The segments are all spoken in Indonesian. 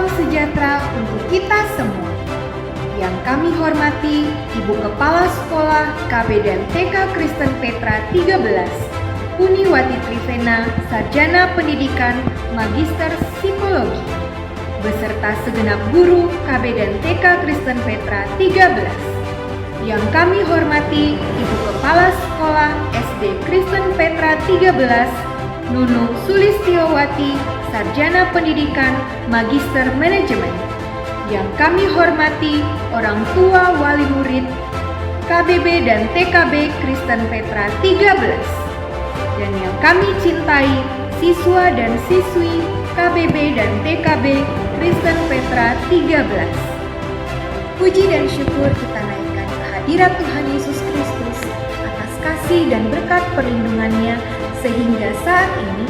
salam sejahtera untuk kita semua. Yang kami hormati Ibu Kepala Sekolah KB dan TK Kristen Petra 13, Puniwati Trivena, Sarjana Pendidikan Magister Psikologi, beserta segenap guru KB dan TK Kristen Petra 13. Yang kami hormati Ibu Kepala Sekolah SD Kristen Petra 13, Nunung Sulistiowati, Sarjana Pendidikan Magister Manajemen. Yang kami hormati orang tua wali murid KBB dan TKB Kristen Petra 13. Dan yang kami cintai siswa dan siswi KBB dan TKB Kristen Petra 13. Puji dan syukur kita naikkan kehadirat Tuhan Yesus Kristus atas kasih dan berkat perlindungannya, sehingga saat ini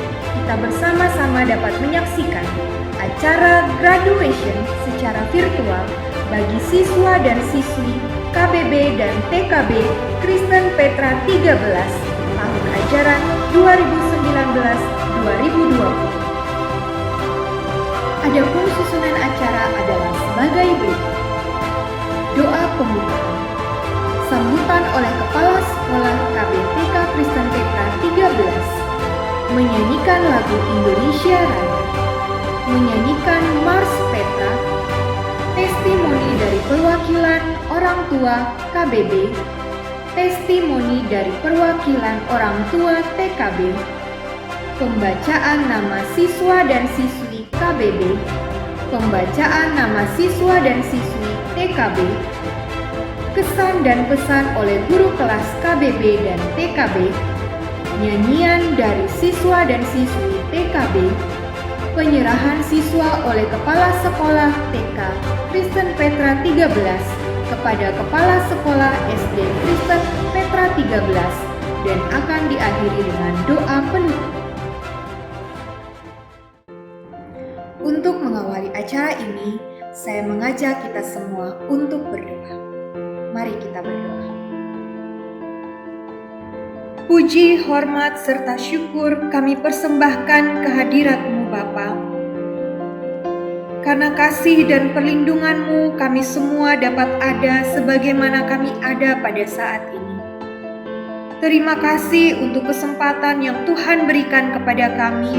kita bersama-sama dapat menyaksikan acara graduation secara virtual bagi siswa dan siswi KBB dan TKB Kristen Petra 13 tahun ajaran 2019-2020. Adapun susunan acara adalah sebagai berikut. Doa pembukaan, sambutan oleh Kepala Sekolah KBTK Kristen Petra 13, menyanyikan lagu Indonesia Raya, menyanyikan Mars Petra, testimoni dari perwakilan orang tua KBB, testimoni dari perwakilan orang tua TKB, pembacaan nama siswa dan siswi KBB, pembacaan nama siswa dan siswi TKB, kesan dan pesan oleh guru kelas KBB dan TKB, nyanyian dari siswa dan siswi TKB, penyerahan siswa oleh Kepala Sekolah TK Kristen Petra 13 kepada Kepala Sekolah SD Kristen Petra 13 dan akan diakhiri dengan doa penutup. Untuk mengawali acara ini, saya mengajak kita semua untuk berdoa. Mari kita berdoa. Puji, hormat, serta syukur kami persembahkan kehadirat-Mu Bapa. Karena kasih dan perlindungan-Mu, kami semua dapat ada sebagaimana kami ada pada saat ini. Terima kasih untuk kesempatan yang Tuhan berikan kepada kami,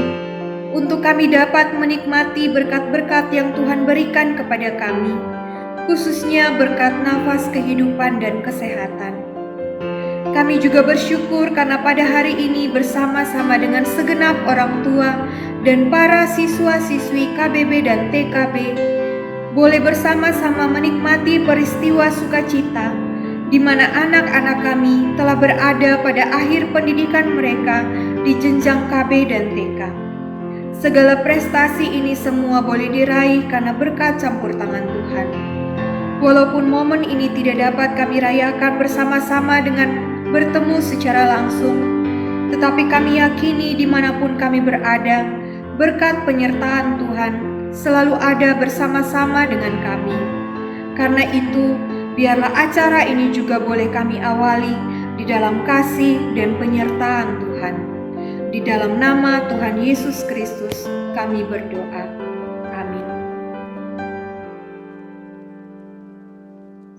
untuk kami dapat menikmati berkat-berkat yang Tuhan berikan kepada kami, khususnya berkat nafas kehidupan dan kesehatan. Kami juga bersyukur karena pada hari ini bersama-sama dengan segenap orang tua dan para siswa-siswi KBB dan TKB boleh bersama-sama menikmati peristiwa sukacita di mana anak-anak kami telah berada pada akhir pendidikan mereka di jenjang KB dan TK. Segala prestasi ini semua boleh diraih karena berkat campur tangan Tuhan. Walaupun momen ini tidak dapat kami rayakan bersama-sama dengan bertemu secara langsung, tetapi kami yakini dimanapun kami berada, berkat penyertaan Tuhan selalu ada bersama-sama dengan kami. Karena itu, biarlah acara ini juga boleh kami awali di dalam kasih dan penyertaan Tuhan. Di dalam nama Tuhan Yesus Kristus kami berdoa. Amin.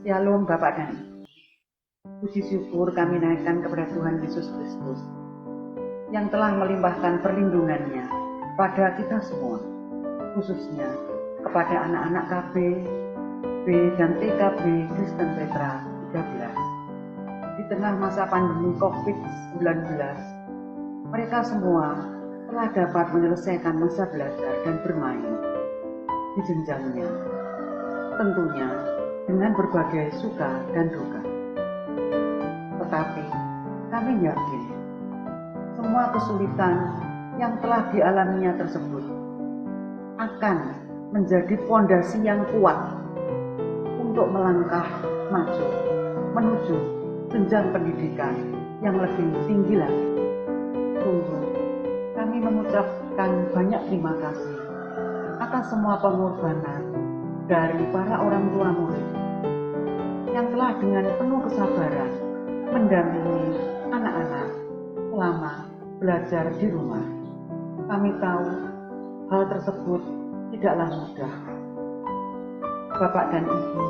Shalom Bapak dan Ibu. Puji syukur kami naikkan kepada Tuhan Yesus Kristus yang telah melimpahkan perlindungannya pada kita semua, khususnya kepada anak-anak KB, B dan TKB Kristen Petra 13. Di tengah masa pandemi COVID-19, mereka semua telah dapat menyelesaikan masa belajar dan bermain di jenjangnya, tentunya dengan berbagai suka dan duka. Tetapi kami yakin semua kesulitan yang telah dialaminya tersebut akan menjadi fondasi yang kuat untuk melangkah maju menuju jenjang pendidikan yang lebih tinggi lagi. Sungguh, kami mengucapkan banyak terima kasih atas semua pengorbanan dari para orang tua murid yang telah dengan penuh kesabaran mendampingi anak-anak selama belajar di rumah. Kami tahu hal tersebut tidaklah mudah, Bapak dan Ibu,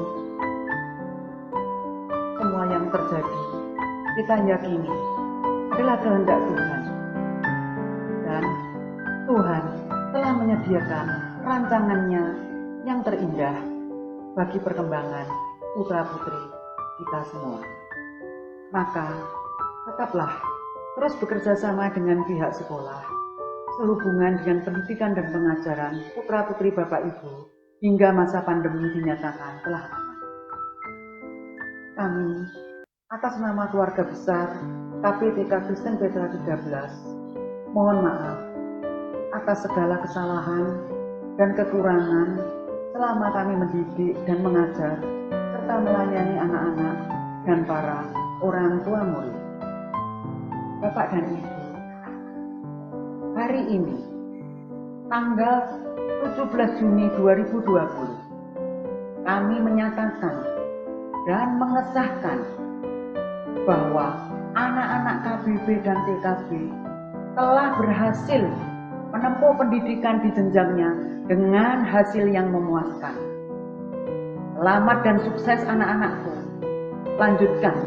semua yang terjadi kita yakini adalah kehendak Tuhan, dan Tuhan telah menyediakan rancangannya yang terindah bagi perkembangan putra-putri kita semua. Maka tetaplah terus bekerja sama dengan pihak sekolah sehubungan dengan pendidikan dan pengajaran putra-putri Bapak Ibu hingga masa pandemi dinyatakan telah aman. Kami atas nama keluarga besar KPTK Kristen Petra 13 mohon maaf atas segala kesalahan dan kekurangan selama kami mendidik dan mengajar serta melayani anak-anak dan para orang tua murid. Bapak dan Ibu, hari ini tanggal 17 Juni 2020 kami menyatakan dan mengesahkan bahwa anak-anak KBB dan TKB telah berhasil menempuh pendidikan di jenjangnya dengan hasil yang memuaskan. Selamat dan sukses anak-anakku. Lanjutkan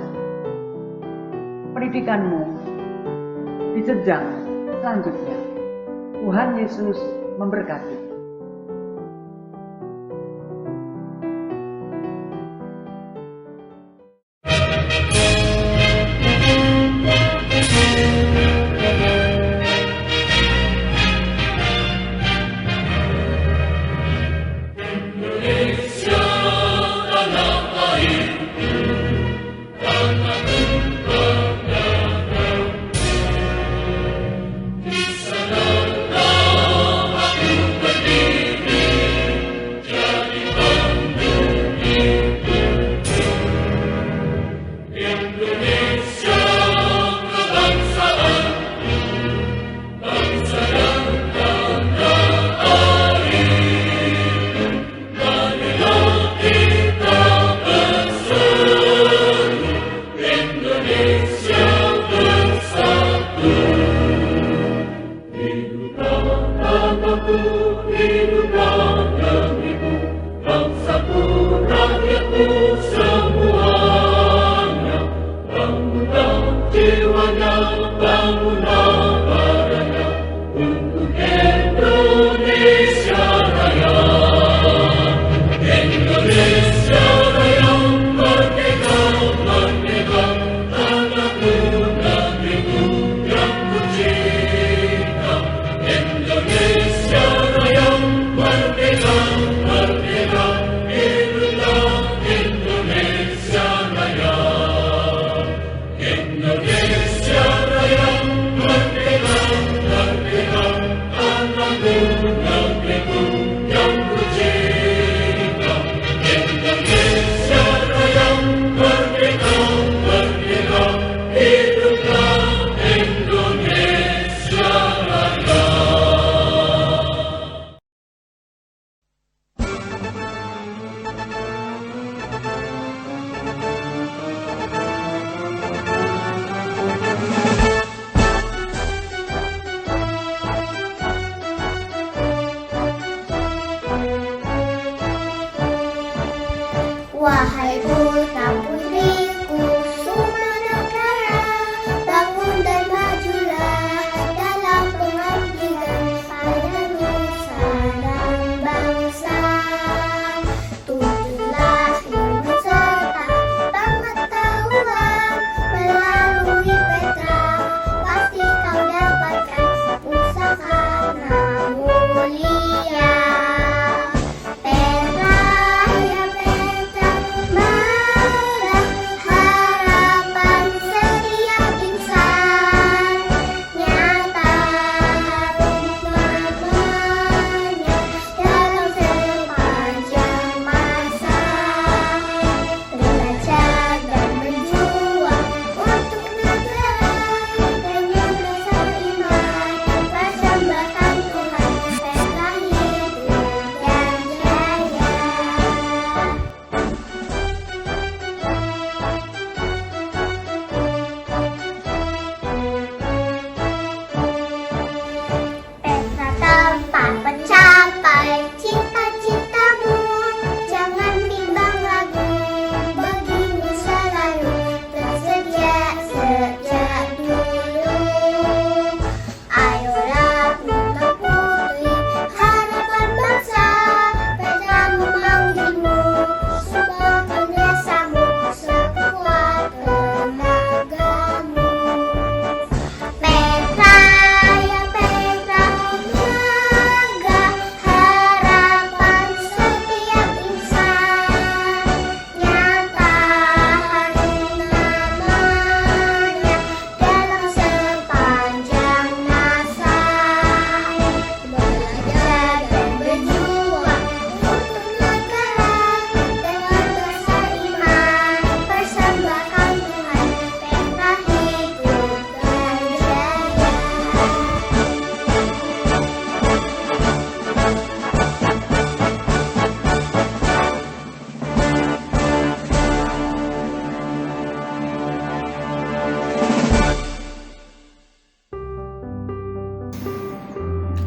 pendidikanmu di jenjang selanjutnya. Tuhan Yesus memberkati.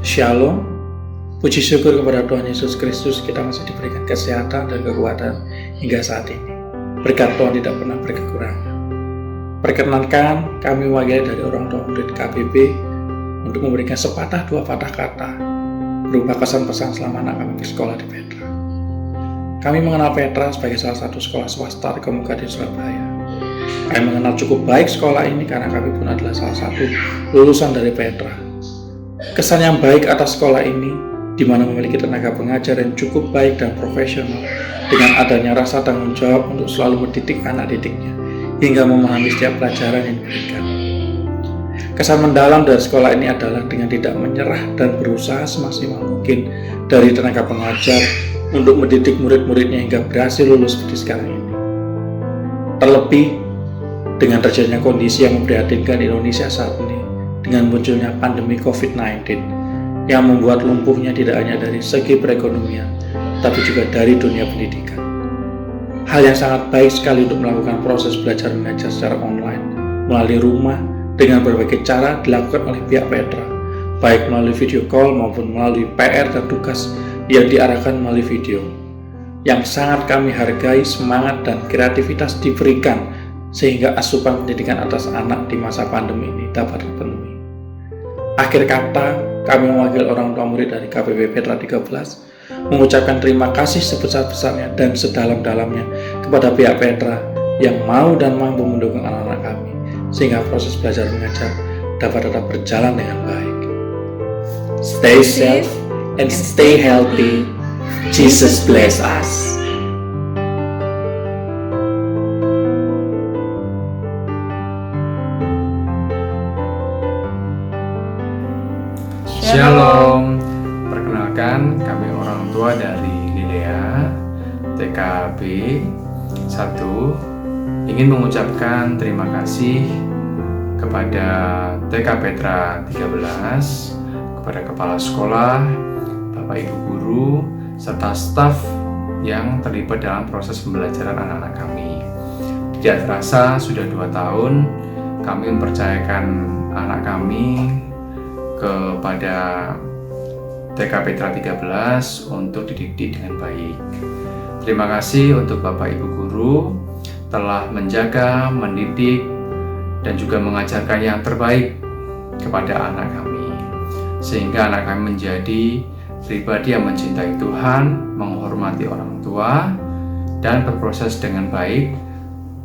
Shalom. Puji syukur kepada Tuhan Yesus Kristus, kita masih diberikan kesehatan dan kekuatan hingga saat ini. Berkat Tuhan tidak pernah berkekurangan. Perkenankan kami mewakili dari orang tua murid KBB untuk memberikan sepatah dua patah kata berupa kesan-pesan selama anak kami bersekolah di Petra. Kami mengenal Petra sebagai salah satu sekolah swasta di Kabupaten Surabaya. Kami mengenal cukup baik sekolah ini karena kami pun adalah salah satu lulusan dari Petra. Kesan yang baik atas sekolah ini di mana memiliki tenaga pengajar yang cukup baik dan profesional dengan adanya rasa tanggung jawab untuk selalu mendidik anak didiknya hingga memahami setiap pelajaran yang diberikan. Kesan mendalam dari sekolah ini adalah dengan tidak menyerah dan berusaha semaksimal mungkin dari tenaga pengajar untuk mendidik murid-muridnya hingga berhasil lulus seperti sekarang ini. Terlebih dengan terjadinya kondisi yang memprihatinkan di Indonesia saat ini dengan munculnya pandemi COVID-19 yang membuat lumpuhnya tidak hanya dari segi perekonomian, tapi juga dari dunia pendidikan. Hal yang sangat baik sekali untuk melakukan proses belajar mengajar secara online melalui rumah dengan berbagai cara dilakukan oleh pihak Petra, baik melalui video call maupun melalui PR dan tugas yang diarahkan melalui video. Yang sangat kami hargai semangat dan kreativitas diberikan sehingga asupan pendidikan atas anak di masa pandemi ini dapat terpenuhi. Akhir kata, kami mewakili orang tua murid dari KBB Petra 13 mengucapkan terima kasih sebesar-besarnya dan sedalam-dalamnya kepada pihak Petra yang mau dan mampu mendukung anak-anak kami sehingga proses belajar mengajar dapat tetap berjalan dengan baik. Stay safe and stay healthy. Jesus bless us. Shalom, perkenalkan kami orang tua dari Lilia TKB 1 ingin mengucapkan terima kasih kepada TK Petra 13, kepada kepala sekolah, Bapak Ibu guru, serta staf yang terlibat dalam proses pembelajaran anak-anak kami. Tidak terasa sudah 2 tahun kami mempercayakan anak kami kepada TK Petra 13 untuk dididik dengan baik. Terima kasih untuk Bapak Ibu guru telah menjaga, mendidik, dan juga mengajarkan yang terbaik kepada anak kami, sehingga anak kami menjadi pribadi yang mencintai Tuhan, menghormati orang tua, dan berproses dengan baik,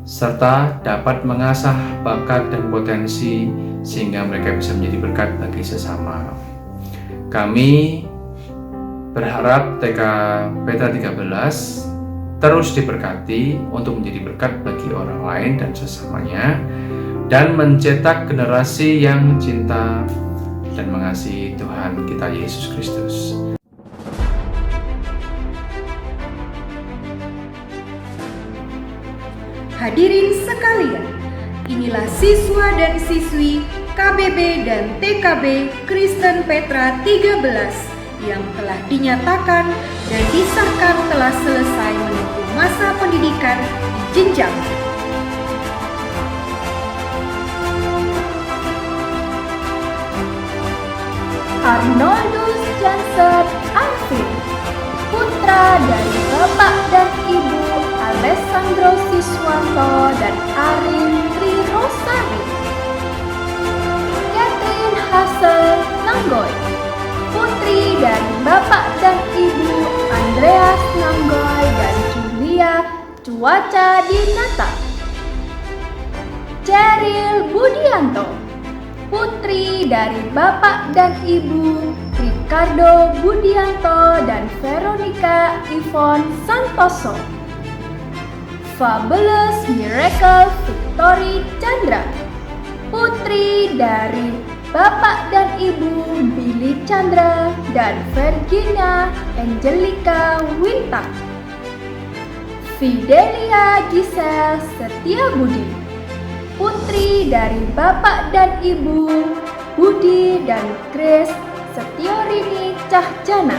serta dapat mengasah bakat dan potensi sehingga mereka bisa menjadi berkat bagi sesama. Kami berharap TK Petra 13 terus diberkati untuk menjadi berkat bagi orang lain dan sesamanya, dan mencetak generasi yang cinta dan mengasihi Tuhan kita Yesus Kristus. Hadirin sekalian, inilah siswa dan siswi KBB dan TKB Kristen Petra 13 yang telah dinyatakan dan disahkan telah selesai menempuh masa pendidikan di jenjang Arnoldus Jansen Alvin, putra dari Bapak dan Ibu Alessandro Siswanto dan Arin Tri Rosari. Catherine Hazel Nanggoy, putri dari Bapak dan Ibu Andreas Nanggoy dan Julia Cuaca Dinata. Cheryl Budianto, putri dari Bapak dan Ibu Ricardo Budianto dan Veronica Yvonne Santoso. Fabulous Miracle Victory Chandra, putri dari Bapak dan Ibu Billy Chandra dan Virginia Angelica Wintang. Fidelia Giselle Setiabudi, putri dari Bapak dan Ibu Budi dan Grace Setiorini Cahjana.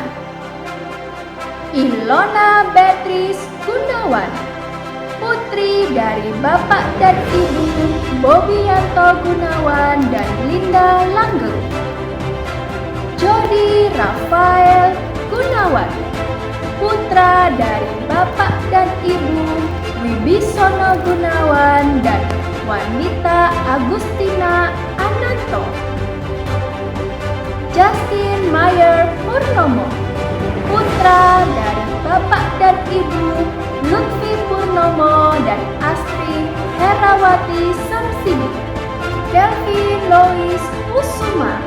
Ilona Beatrice Gunawan, putri dari Bapak dan Ibu Bobianto Gunawan dan Linda Langgeng. Jody Rafael Gunawan, putra dari Bapak dan Ibu Wibisono Gunawan dan Wanita Agustina Ananto. Justin Mayer Purnomo, putra dari Bapak dan Ibu Lutfi Purnomo dan Astri Herawati Samsidi. Delvin Lois Kusuma,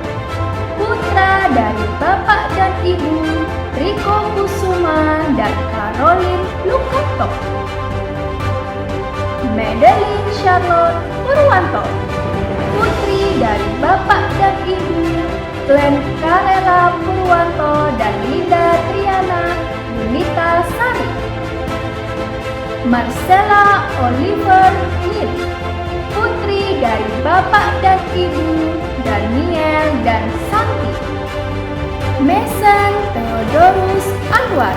putra dari Bapak dan Ibu Riko Kusuma dan Caroline Lukanto. Madeline Charlotte Purwanto, putri dari Bapak dan Ibu Glenn Karela Purwanto dan Linda Triana Yunita Sari. Marcella Oliver Yin, putri dari Bapak dan Ibu Daniel dan Santi. Mason Theodorus Anwar,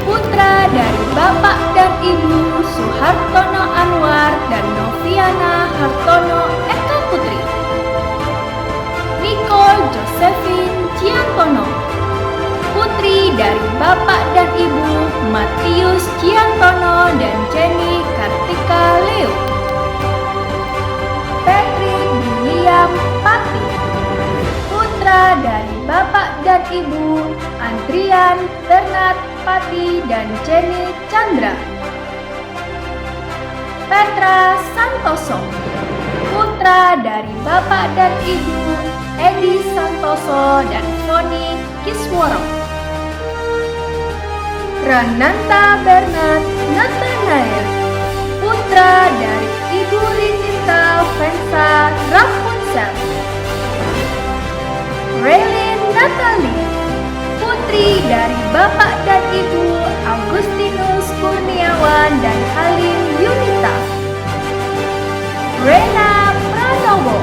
putra dari Bapak dan Ibu Suhartono Anwar dan Noviana Hartono Eka Putri. Nicole Josephine Giantono, putri dari Bapak dan Ibu Matius Giantono dan Jenny Kartika Leo. Patrick William Pati, putra dari Bapak dan Ibu Andrian Bernard Pati dan Jenny Chandra. Petra Santoso, putra dari Bapak dan Ibu Edi Santoso dan Foni Kisworo. Rananta Bernard Nathanael, putra dari Ibu Rinita Vensa Rapunzel. Raylin Natalie, putri dari Bapak dan Ibu Agustinus Kurniawan dan Halim Yunita. Rena Pranowo,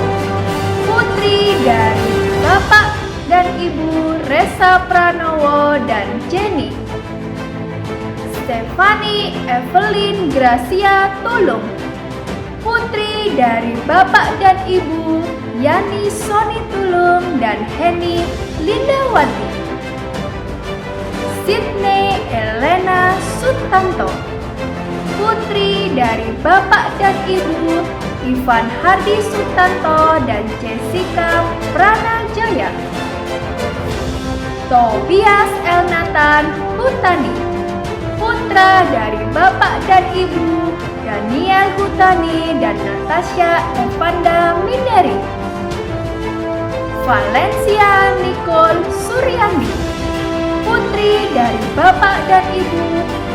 putri dari Bapak dan Ibu Resa Pranowo dan Jenny. Stefani Evelyn Gracia Tulung, putri dari Bapak dan Ibu Yani Soni Tulung dan Henny Lindawati. Sydney Elena Sutanto, putri dari Bapak dan Ibu Ivan Hardi Sutanto dan Jessica Pranajaya. Tobias Elnatan Hutani, putra dari Bapak dan Ibu Daniel Hutani dan Natasha Evanda Minderi. Valencia Nicole Suryandi, putri dari Bapak dan Ibu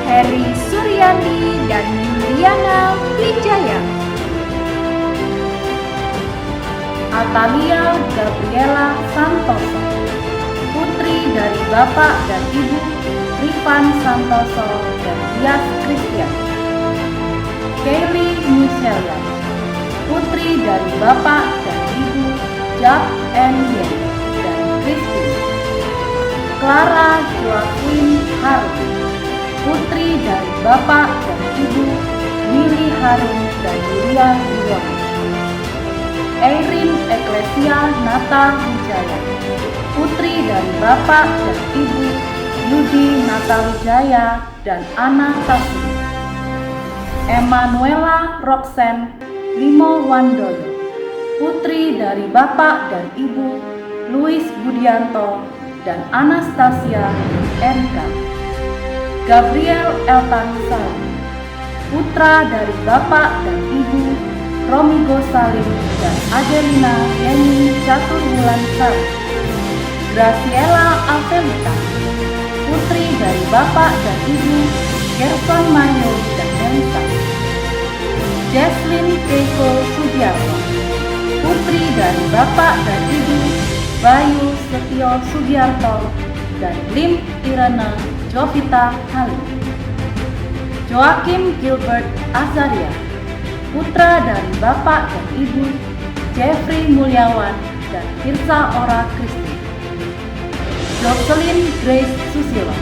Heri Suryandi dan Yuliana Wijaya. Atalia Gabriela Santoso, putri dari Bapak dan Ibu Rifan Santoso dan Dias Christian. Kaylee Michelia, putri dari Bapak dan Ibu Jack and Yen dan Christine. Clara Joaquin Harun, putri dari Bapak dan Ibu Willy Harun dan Yulia Yuwang. Erin Eklesia Nata Wijaya, putri dari Bapak dan Ibu Yudi Nata Wijaya dan Ana Tasmi. Emanuela Roxen Limo Wandoyo, putri dari Bapak dan Ibu Louis Budianto dan Anastasia Erika. Gabriel Eltan Salim, putra dari Bapak dan Ibu Romigo Salim dan Adelina Yeni Caturwulan Salim. Graciela Avelita, putri dari Bapak dan Ibu Gerson Mayo dan Melisa. Jesslyn Keiko Sugiarto, putri dari Bapak dan Ibu Bayu Setio Sugiarto dan Lim Irana Jovita Halim. Joakim Gilbert Azaria, putra dari Bapak dan Ibu Jeffrey Mulyawan dan Tirsa Ora Kristi. Jocelyn Grace Susilo,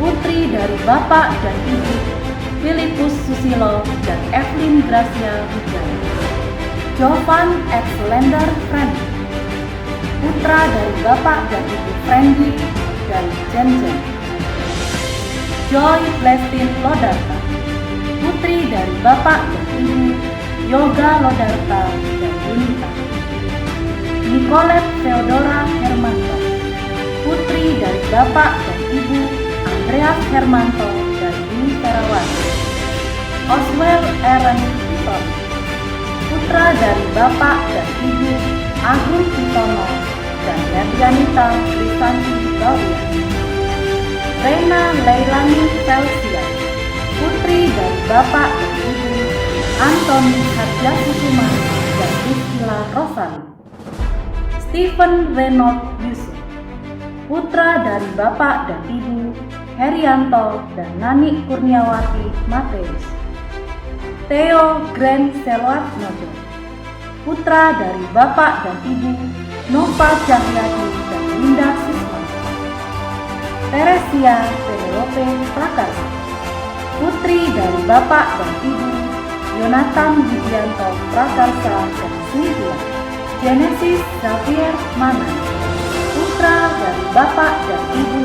putri dari Bapak dan Ibu Filipus Susilo dan Evelyn Gracia Wijaya. Jovan Exlander Friend, putra dari Bapak dan Ibu Friendly dan Jen. Joy Blestin Lodarta, putri dari Bapak dan Ibu Yoga Lodarta dan Yunita. Nicolette Theodora Hermanto, putri dari Bapak dan Ibu Andreas Hermanto dan Dwi Ferawati. Oswell Aaron Titono, putra dari Bapak dan Ibu Agung Titono dan Yadranita Trisanti Bauya. Rena Leilani Felsia, putri dari Bapak dan Ibu Antoni Harjakusuma dan Priscilla Rosali. Stephen Reynold Yusuf, putra dari Bapak dan Ibu Herianto dan Nani Kurniawati Mateus. Theo Grand Selwat Nojo, putra dari Bapak dan Ibu Nova Cahyadi dan Linda Siswa. Teresia Penelope Prakarsa, putri dari Bapak dan Ibu Yonatan Widianto Prakarsa dan Cynthia. Genesis Xavier Manan, putra dari Bapak dan Ibu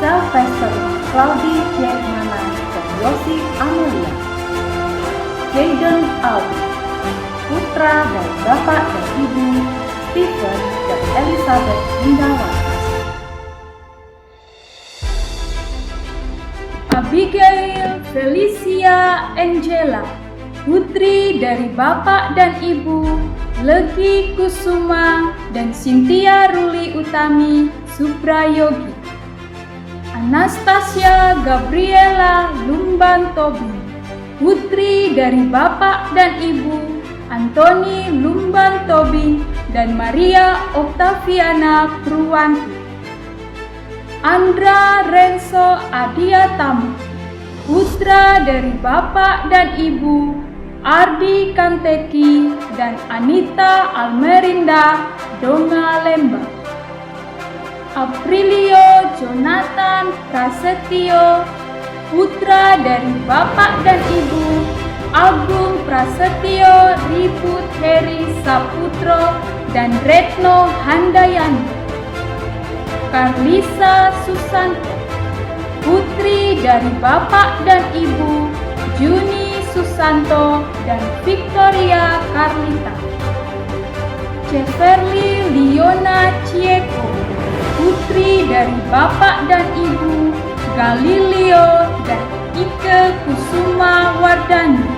Sylvester Claudi J. Manan dan Yosi Amelia. Jaden Aldi, putra dari Bapak dan Ibu Stephen dan Elizabeth Indawati. Abigail Felicia Angela, putri dari Bapak dan Ibu Legi Kusuma dan Cynthia Ruli Utami Suprayogi. Anastasia Gabriela Lumban Tobing, putri dari Bapak dan Ibu Antoni Lumban Tobing dan Maria Oktaviana Purwanti. Andra Renzo Adiatamu, putra dari Bapak dan Ibu Ardi Kanteki dan Anita Almerinda Donga Lembang. Aprilio Jonathan Prasetyo, putra dari Bapak dan Ibu Agung Prasetyo Ribut Heri Saputro dan Retno Handayani. Karlisa Susanto, putri dari Bapak dan Ibu Juni Susanto dan Victoria Carlita. Ceverly Liona Cieko, putri dari Bapak dan Ibu Galileo dan Ike Kusuma Wardani.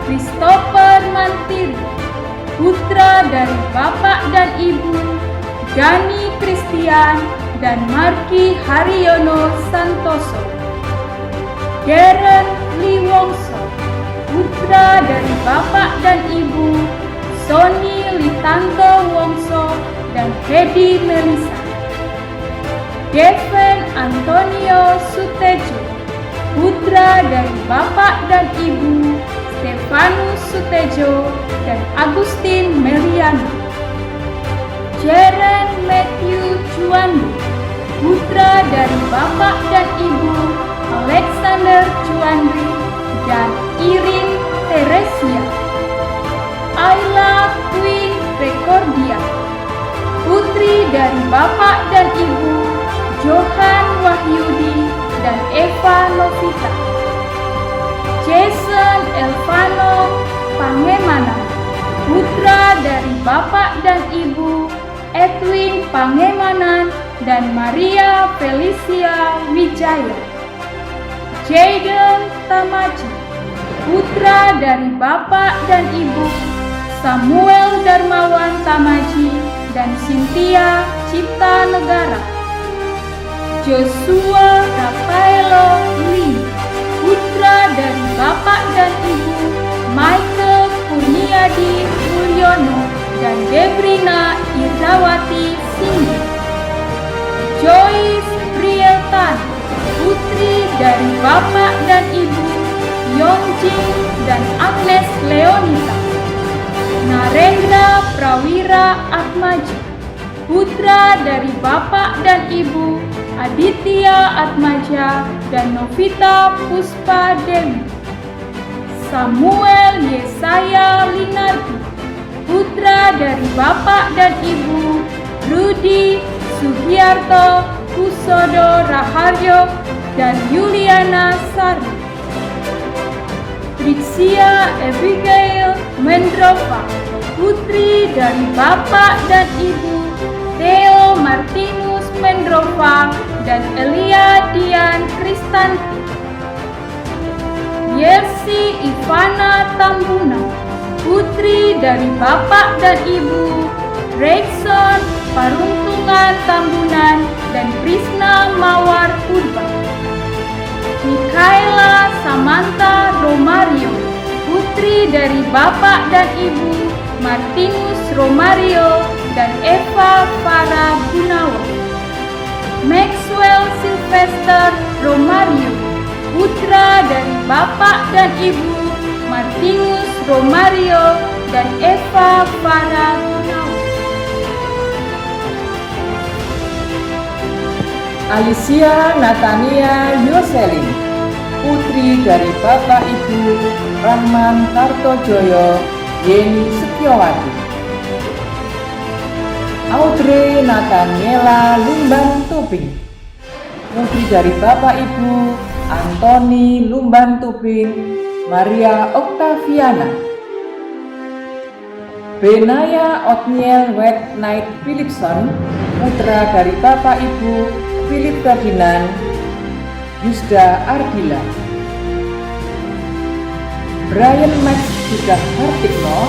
Christopher Mantiri, putra dari Bapak dan Ibu Gani Christian dan Marki Haryono Santoso. Darren Liwongso, putra dari Bapak dan Ibu Sony Litanto Wongso dan Hedi Melisa. Devin Antonio Sutejo, putra dari Bapak dan Ibu Stefanus Sutejo dan Agustin Meliana. Jaren Matthew Juandu, putra dari Bapak dan Ibu Alexander Juandri dan Irin Teresia. Ayla Queen Rekordia, putri dari Bapak dan Ibu Johan Wahyudi dan Eva Novita. Jason Elvano Pangemana, putra dari Bapak dan Ibu Edwin Pangemanan dan Maria Felicia Wijaya. Jaden Tamaji, putra dari Bapak dan Ibu Samuel Darmawan Tamaji dan Cynthia Cipta Negara. Joshua Rafaelo Lee, putra dari Bapak dan Ibu Michael Kurniadi Mulyono dan Debrina Irzawati Singgi. Joyce Prieltan, putri dari Bapak dan Ibu Yongjing dan Agnes Leonita. Narendra Prawira Atmaja, putra dari Bapak dan Ibu Aditya Atmaja dan Novita Puspa Dewi. Samuel Yesaya Linardi, putra dari Bapak dan Ibu Sugiarto Kusodo Raharjo dan Yuliana Sari. Trixia Abigail Mendrova, putri dari Bapak dan Ibu Theo Martinus Mendrova dan Elia Dian Kristanti. Yersi Ivana Tambuna, putri dari Bapak dan Ibu Rexon Paruntungan Tambunan dan Prisna Mawar Purba. Mikaela Samantha Romario, putri dari Bapak dan Ibu Martinus Romario dan Eva Farah Gunawan. Maxwell Sylvester Romario, putra dari Bapak dan Ibu Martinus Romario dan Eva Farah Gunawan. Alicia Natania Yoselin, putri dari Bapak Ibu Rahman Kartojoyo Yeni Setiawati. Audrey Nathaniela Lumban Tubing, putri dari Bapak Ibu Antoni Lumban Tubing Maria Oktaviana. Benaya Othniel Wet Knight Philipson, putra dari Bapak Ibu Philip Ferdinand Yusda Ardila. Brian Max Yuda Hartikno,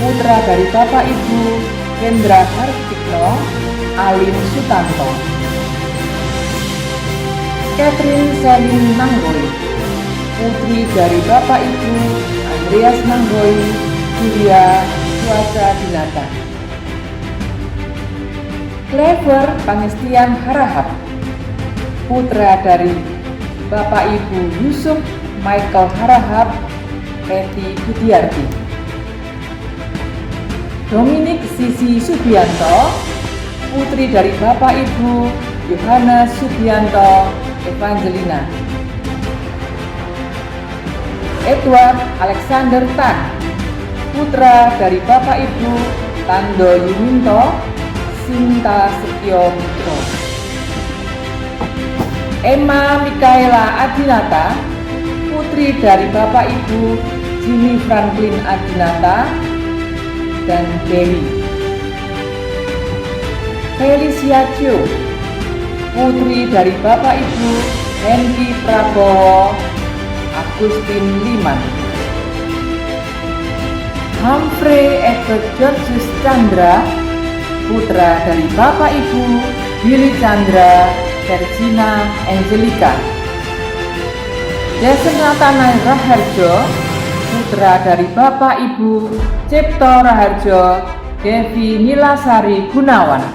putra dari Bapak Ibu Hendra Hartikno Alin Sutanto. Catherine Selin Nanggoy, putri dari Bapak Ibu Andreas Nanggoy Julia Suasa Dinata. Clever Pangestian Harahap, putra dari Bapak Ibu Yusuf Michael Harahap Reti Budiarti. Dominik Sisi Subianto, putri dari Bapak Ibu Yohana Subianto Evangelina. Edward Alexander Tan, putra dari Bapak Ibu Tando Yuminto Sinta Setio Mitro. Emma Mikaela Adinata, putri dari Bapak Ibu Jimmy Franklin Adinata dan Dewi. Felicia Jo, putri dari Bapak Ibu Henry Prabowo Agustin Liman. Humphrey Edward Georges Chandra, putra dari Bapak Ibu Billy Chandra Virginia Angelica. Jason Nathanael Raharjo, putra dari Bapak Ibu Cipto Raharjo Devi Nilasari Gunawan.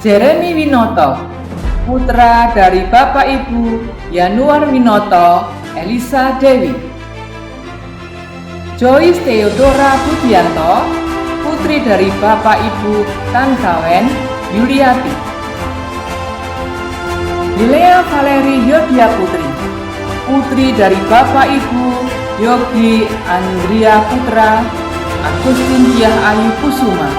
Jeremy Winoto, putra dari Bapak Ibu Yanuar Winoto Elisa Dewi. Joyce Theodora Budianto, putri dari Bapak Ibu Tan Kawen Yuliati. Lea Valeri Yodia Putri, putri dari Bapak Ibu Yogi Andria Putra Agustin Diah Ayu Kusuma.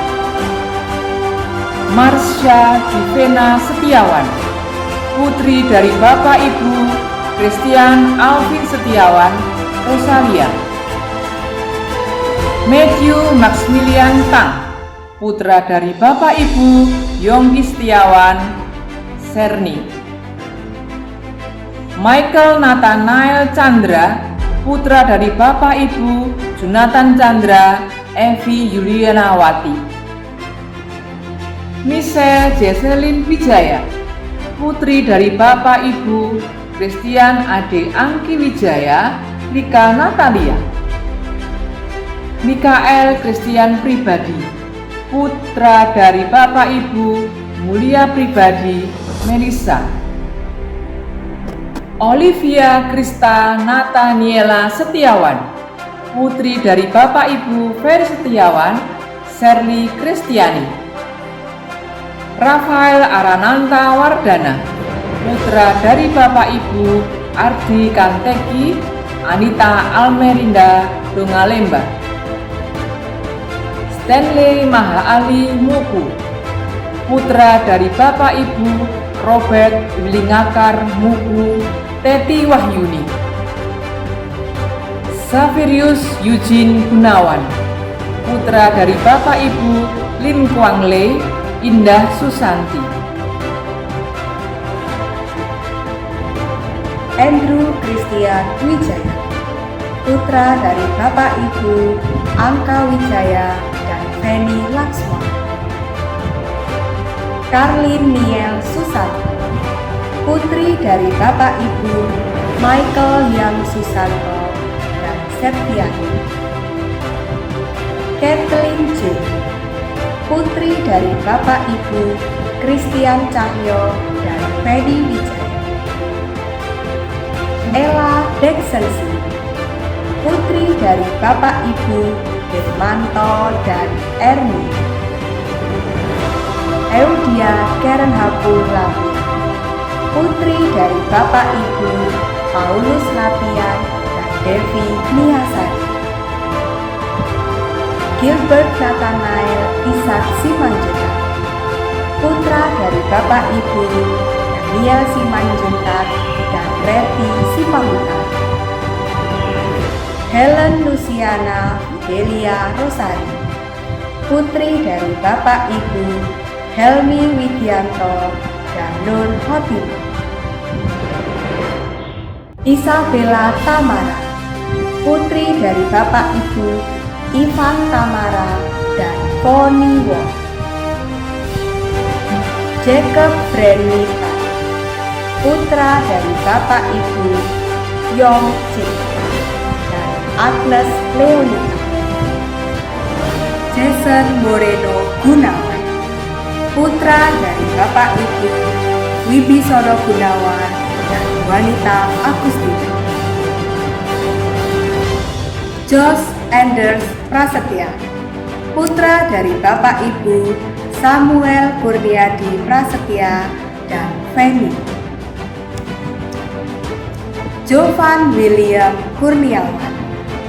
Marsha Divena Setiawan, putri dari Bapak Ibu Christian Alvin Setiawan Rosalia. Matthew Maximilian Tang, putra dari Bapak Ibu Yonggi Setiawan Serni. Michael Nathanael Chandra, putra dari Bapak Ibu Jonathan Chandra Evi Yulianawati. Michelle Jesselyn Wijaya, putri dari Bapak Ibu Christian Ade Angki Wijaya Lika Natalia. Mikael Christian Pribadi, putra dari Bapak Ibu Mulia Pribadi Melissa. Olivia Krista Nathaniela Setiawan, putri dari Bapak Ibu Ferry Setiawan Shirley Kristiani. Rafael Arananta Wardana, putra dari Bapak Ibu Ardi Kanteki Anita Almerinda Dongalemba. Stanley Mahaali Muku, putra dari Bapak Ibu Robert Lingakar Muku Teti Wahyuni. Saverius Eugene Gunawan, putra dari Bapak Ibu Lim Kuang Le Indah Susanti. Andrew Christian Wijaya, putra dari Bapak Ibu Angka Wijaya dan Feni Laksmana. Karlin Niel Susanto, putri dari Bapak Ibu Michael Yang Susanto dan Septiani. Kathleen J, putri dari Bapak Ibu Christian Cahyo dan Fedi Wijaya. Ella Deksensi, putri dari Bapak Ibu Desmanto dan Erni. Eudia Karen Hapul Lapian, putri dari Bapak Ibu Paulus Lapian dan Devi Niasari. Gilbert Nathanael Ishak Simanjuntak, putra dari Bapak Ibu Daniel Simanjuntak dan Reti Simanjuntak. Helen Luciana Fidelia Rosari, putri dari Bapak Ibu Helmi Widianto dan Nur Hotimo. Isabella Tamara, putri dari Bapak Ibu Ivan Tamara dan Foni Wong. Jacob Brenita, putra dari Bapak Ibu Yong Jin dan Agnes Leonita. Jason Moreno Gunawan, putra dari Bapak Ibu Wibisono Gunawan dan Wanita Agustina. Josh Anders Prasetya, putra dari Bapak Ibu Samuel Kurniadi Prasetya dan Feni. Jovan William Kurniawan,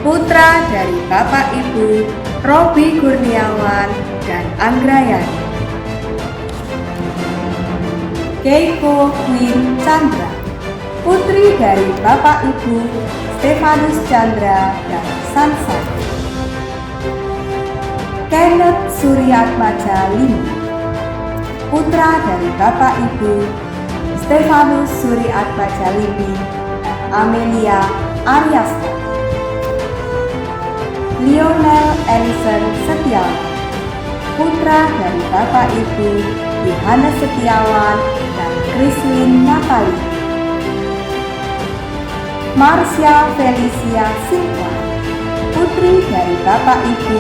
putra dari Bapak Ibu Robi Kurniawan dan Anggrayani. Keiko Queen Chandra, putri dari Bapak Ibu Stefanus Chandra dan Sansa. Kenneth Suryatmaja Lima, putra dari Bapak Ibu Stefanus Suryatmaja Limi dan Amelia Aryasta. Lionel Ellison Setiawan, putra dari Bapak Ibu Yohanes Setiawan dan Chrislyn Natali. Marsha Felicia Silva, putri dari Bapak Ibu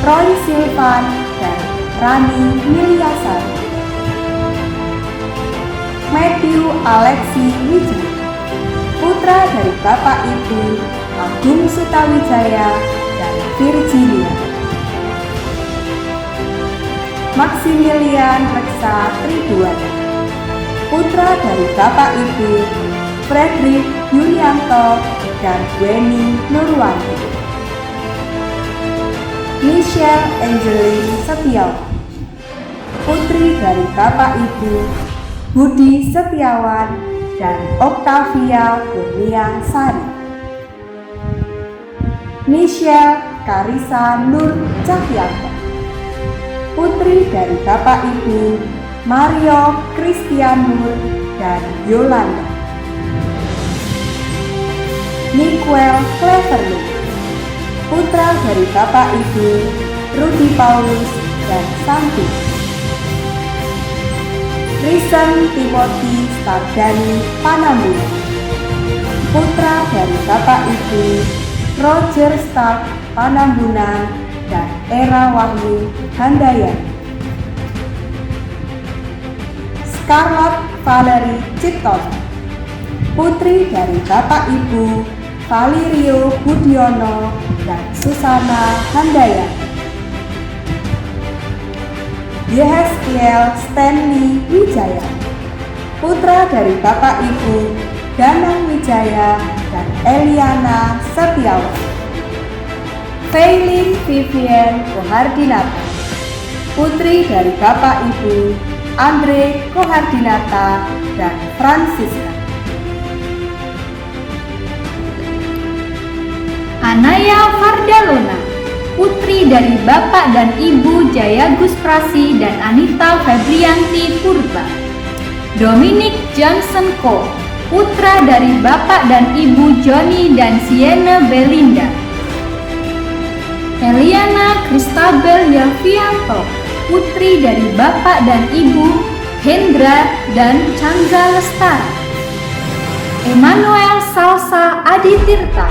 Roy Silvan dan Rani Miliasari. Matthew Alexi Wijaya, putra dari Bapak Ibu Agung Sutawijaya dan Virginia. Maximilian Reksa Triduana, putra dari Bapak Ibu Frederick Yulianto dan Weni Nurwanti. Michelle Angeline Setiawan, putri dari Bapak Ibu Budi Setiawan dan Octavia Kurnia Sari. Michelle Karisa Nur Cahyanto, putri dari Bapak Ibu Mario Christian Nur dan Yolanda. Niquel Cleverly, putra dari Bapak Ibu Rudi Paulus dan Santi. Risen Timothy Stardani Panambunan, putra dari Bapak Ibu Roger Stark Panambunan dan Era Wahyu Handayani. Scarlett Valerie Cipton, putri dari Bapak Ibu Valerio Budiono dan Susana Handayani. Yehezkiel Stanley Wijaya, putra dari Bapak Ibu Danang Wijaya dan Eliana Setiawan. Feilin Vivian Kohardinata, putri dari Bapak Ibu Andre Kohardinata dan Francisca. Anaya Fardalona, putri dari Bapak dan Ibu Jaya Gusprasi dan Anita Febrianti Purba. Dominic Johnson Ko, putra dari Bapak dan Ibu Joni dan Siena Belinda. Eliana Kristabel Yavianto, putri dari Bapak dan Ibu Hendra dan Chandra Lestari. Emmanuel Salsa Aditirta,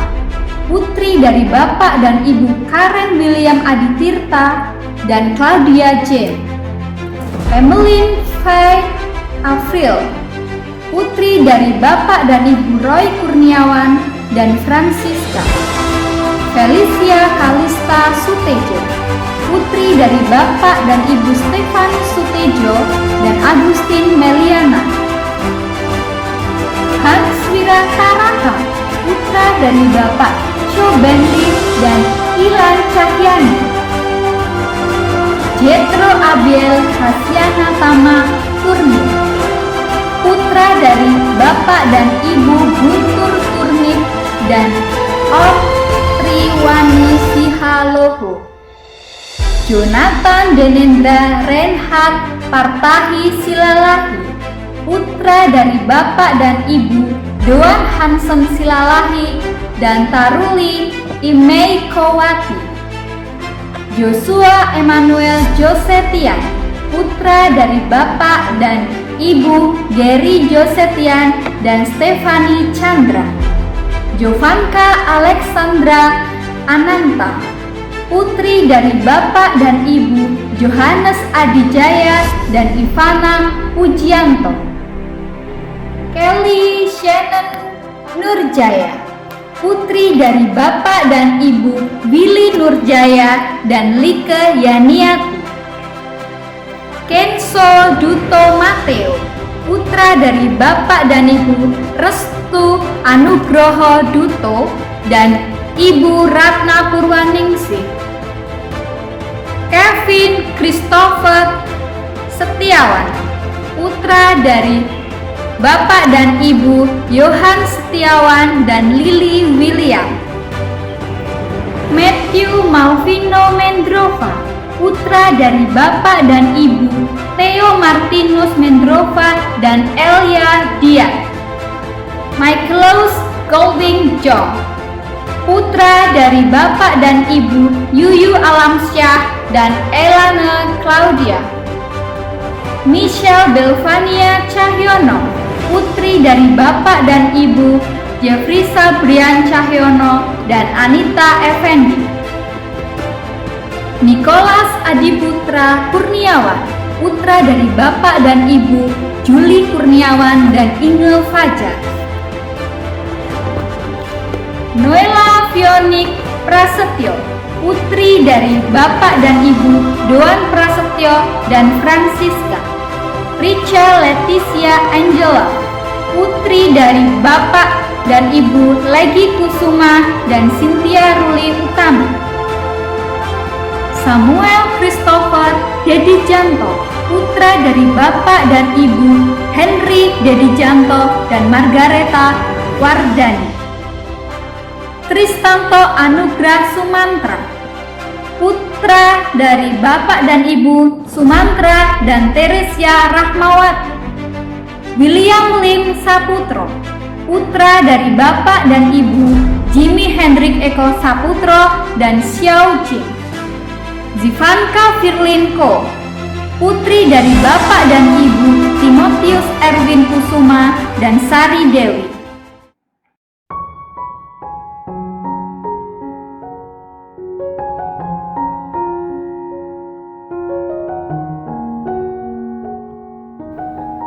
putri dari Bapak dan Ibu Karen William Aditirta dan Claudia Jane. Emeline Faye Afril, putri dari Bapak dan Ibu Roy Kurniawan dan Francisca. Felicia Kalista Sutejo, putri dari Bapak dan Ibu Stefanus Sutejo dan Agustin Meliana. Hans Wirataraka, putra dari Bapak Cho Bendy dan Ilan Cahyani. Jetro Abiel Hasyana Tama Turni, putra dari Bapak dan Ibu Guntur Turnip dan Triwani Sihaloho. Jonathan Denendra Renhat Partahi Silalahi, putra dari Bapak dan Ibu Doan Hansen Silalahi dan Taruli Imei Kowati. Joshua Emmanuel Josetian, putra dari Bapak dan Ibu Gary Josetian dan Stefani Chandra. Jovanka Alexandra Ananta, putri dari Bapak dan Ibu Johannes Adijaya dan Ivana Pujianto. Kelly Shannon Nurjaya, putri dari Bapak dan Ibu Billy Nurjaya dan Like Yaniati. Kenso Duto Mateo, putra dari Bapak dan Ibu Restu Anugroho Duto dan Ibu Ratna Purwaningsih. Kevin Christopher Setiawan, putra dari Bapak dan Ibu Yohan Setiawan dan Lily William. Matthew Malvino Mendrova, putra dari Bapak dan Ibu Theo Martinus Mendrova dan Elia Dian. Michaelus Golding Jong, putra dari Bapak dan Ibu Yuyu Alamsyah dan Elana Claudia. Michelle Belvania Cahyono, putri dari Bapak dan Ibu Jeffrisa Brian Cahyono dan Anita Effendi. Nicholas Adiputra Kurniawan, putra dari Bapak dan Ibu Juli Kurniawan dan Inge Fajar. Noella Fionik Prasetyo, putri dari Bapak dan Ibu Doan Prasetyo dan Francisca. Richa Leticia Angela, putri dari Bapak dan Ibu Legi Kusuma dan Cynthia Ruli Utami. Samuel Christopher Dedi Janto, putra dari Bapak dan Ibu Henry Dedi Janto dan Margareta Wardani. Tristanto Anugrah Sumantra, putra dari Bapak dan Ibu Sumantra dan Teresia Rahmawati. William Lim Saputro, putra dari Bapak dan Ibu Jimmy Hendrik Eko Saputro dan Xiao Jing. Zivanka Firlinko, putri dari Bapak dan Ibu Timotius Erwin Kusuma dan Sari Dewi.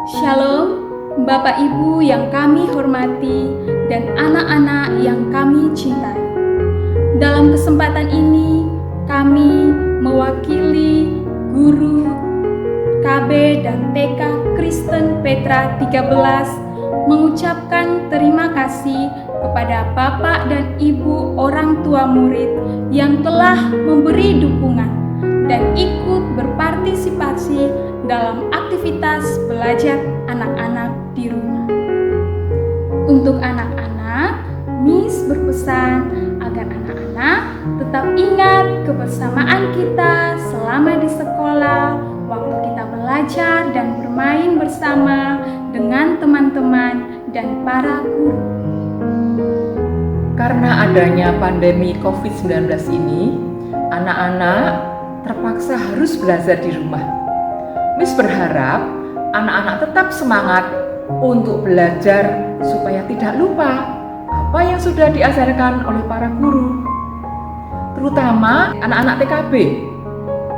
Shalom, Bapak Ibu yang kami hormati dan anak-anak yang kami cintai. Dalam kesempatan ini, kami mewakili guru KB dan TK Kristen Petra 13 mengucapkan terima kasih kepada Bapak dan Ibu orang tua murid yang telah memberi dukungan dan ikut berpartisipasi berpartisipasi dalam aktivitas belajar anak-anak di rumah. Untuk anak-anak, Miss berpesan agar anak-anak tetap ingat kebersamaan kita selama di sekolah, waktu kita belajar dan bermain bersama dengan teman-teman dan para guru. Karena adanya pandemi COVID-19 ini, anak-anak terpaksa harus belajar di rumah. Miss berharap anak-anak tetap semangat untuk belajar supaya tidak lupa apa yang sudah diajarkan oleh para guru, terutama anak-anak TKB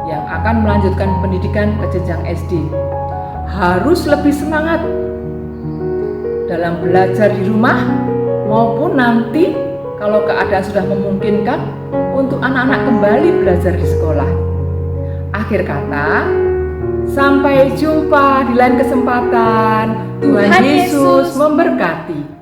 yang akan melanjutkan pendidikan ke jenjang SD. Harus lebih semangat dalam belajar di rumah maupun nanti kalau keadaan sudah memungkinkan untuk anak-anak kembali belajar di sekolah. Akhir kata, sampai jumpa di lain kesempatan. Tuhan Yesus memberkati.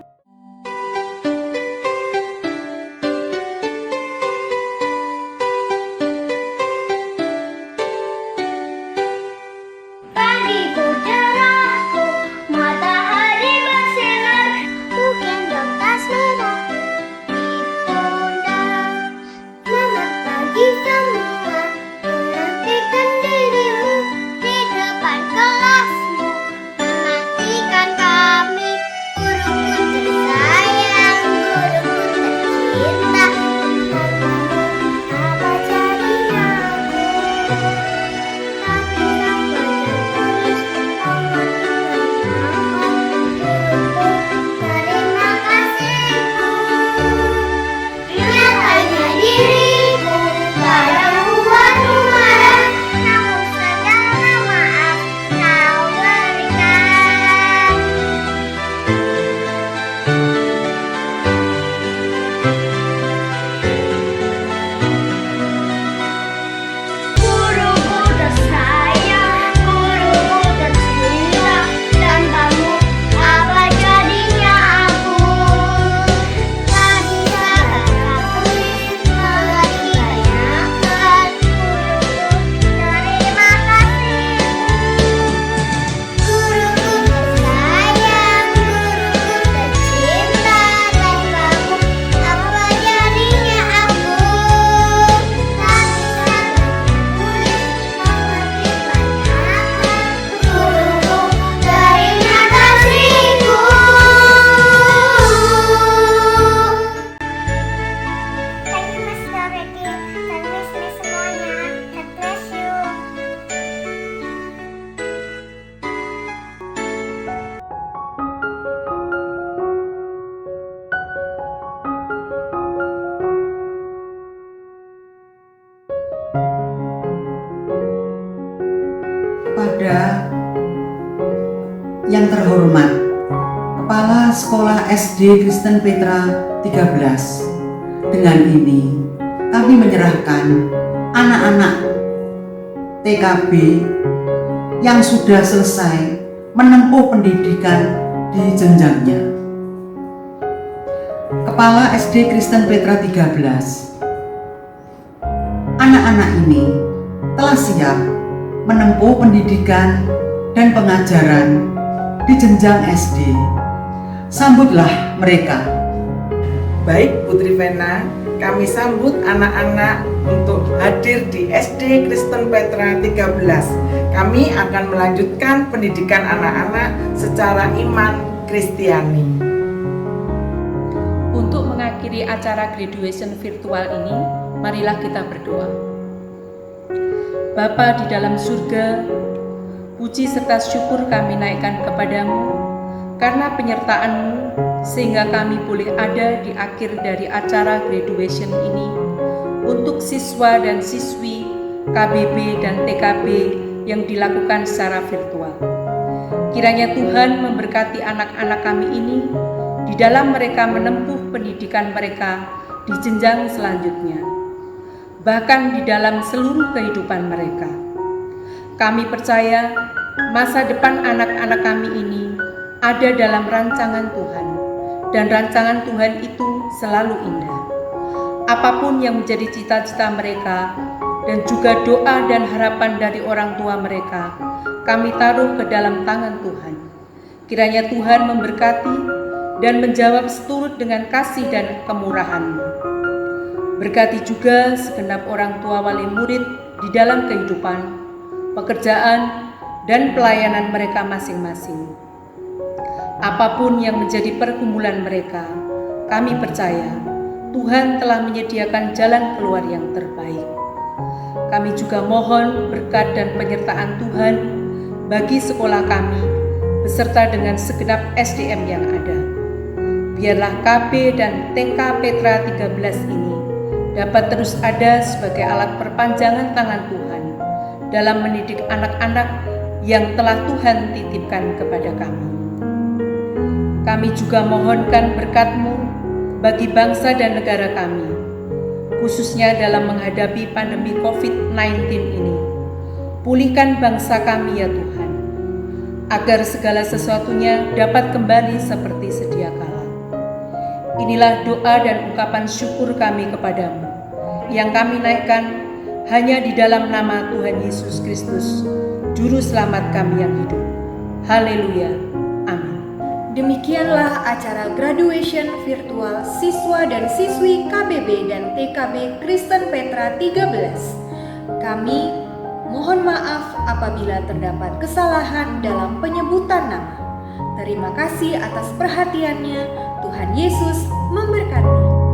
Kepada yang terhormat Kepala Sekolah SD Kristen Petra 13, dengan ini kami menyerahkan anak-anak TKB yang sudah selesai menempuh pendidikan di jenjangnya. Kepala SD Kristen Petra 13, anak-anak ini telah siap menempuh pendidikan dan pengajaran di jenjang SD. Sambutlah mereka. Baik Putri Vena, kami sambut anak-anak untuk hadir di SD Kristen Petra 13. Kami akan melanjutkan pendidikan anak-anak secara iman Kristiani. Untuk mengakhiri acara graduation virtual ini, marilah kita berdoa. Bapa di dalam surga, puji serta syukur kami naikkan kepadamu karena penyertaan-Mu sehingga kami boleh ada di akhir dari acara graduation ini untuk siswa dan siswi KBB dan TKB yang dilakukan secara virtual. Kiranya Tuhan memberkati anak-anak kami ini di dalam mereka menempuh pendidikan mereka di jenjang selanjutnya, bahkan di dalam seluruh kehidupan mereka. Kami percaya masa depan anak-anak kami ini ada dalam rancangan Tuhan, dan rancangan Tuhan itu selalu indah. Apapun yang menjadi cita-cita mereka, dan juga doa dan harapan dari orang tua mereka, kami taruh ke dalam tangan Tuhan. Kiranya Tuhan memberkati dan menjawab seturut dengan kasih dan kemurahan-Mu. Berkati juga segenap orang tua wali murid di dalam kehidupan, pekerjaan, dan pelayanan mereka masing-masing. Apapun yang menjadi pergumulan mereka, kami percaya Tuhan telah menyediakan jalan keluar yang terbaik. Kami juga mohon berkat dan penyertaan Tuhan bagi sekolah kami, beserta dengan segenap SDM yang ada. Biarlah KB dan TK Petra 13 ini dapat terus ada sebagai alat perpanjangan tangan Tuhan dalam mendidik anak-anak yang telah Tuhan titipkan kepada kami. Kami juga mohonkan berkat-Mu bagi bangsa dan negara kami, khususnya dalam menghadapi pandemi COVID-19 ini. Pulihkan bangsa kami ya Tuhan, agar segala sesuatunya dapat kembali seperti sedia kala. Inilah doa dan ungkapan syukur kami kepadamu, yang kami naikkan hanya di dalam nama Tuhan Yesus Kristus, Juru Selamat kami yang hidup. Haleluya. Amin. Demikianlah acara graduation virtual siswa dan siswi KBB dan TKB Kristen Petra 13. Kami mohon maaf apabila terdapat kesalahan dalam penyebutan nama. Terima kasih atas perhatiannya. Tuhan Yesus memberkati.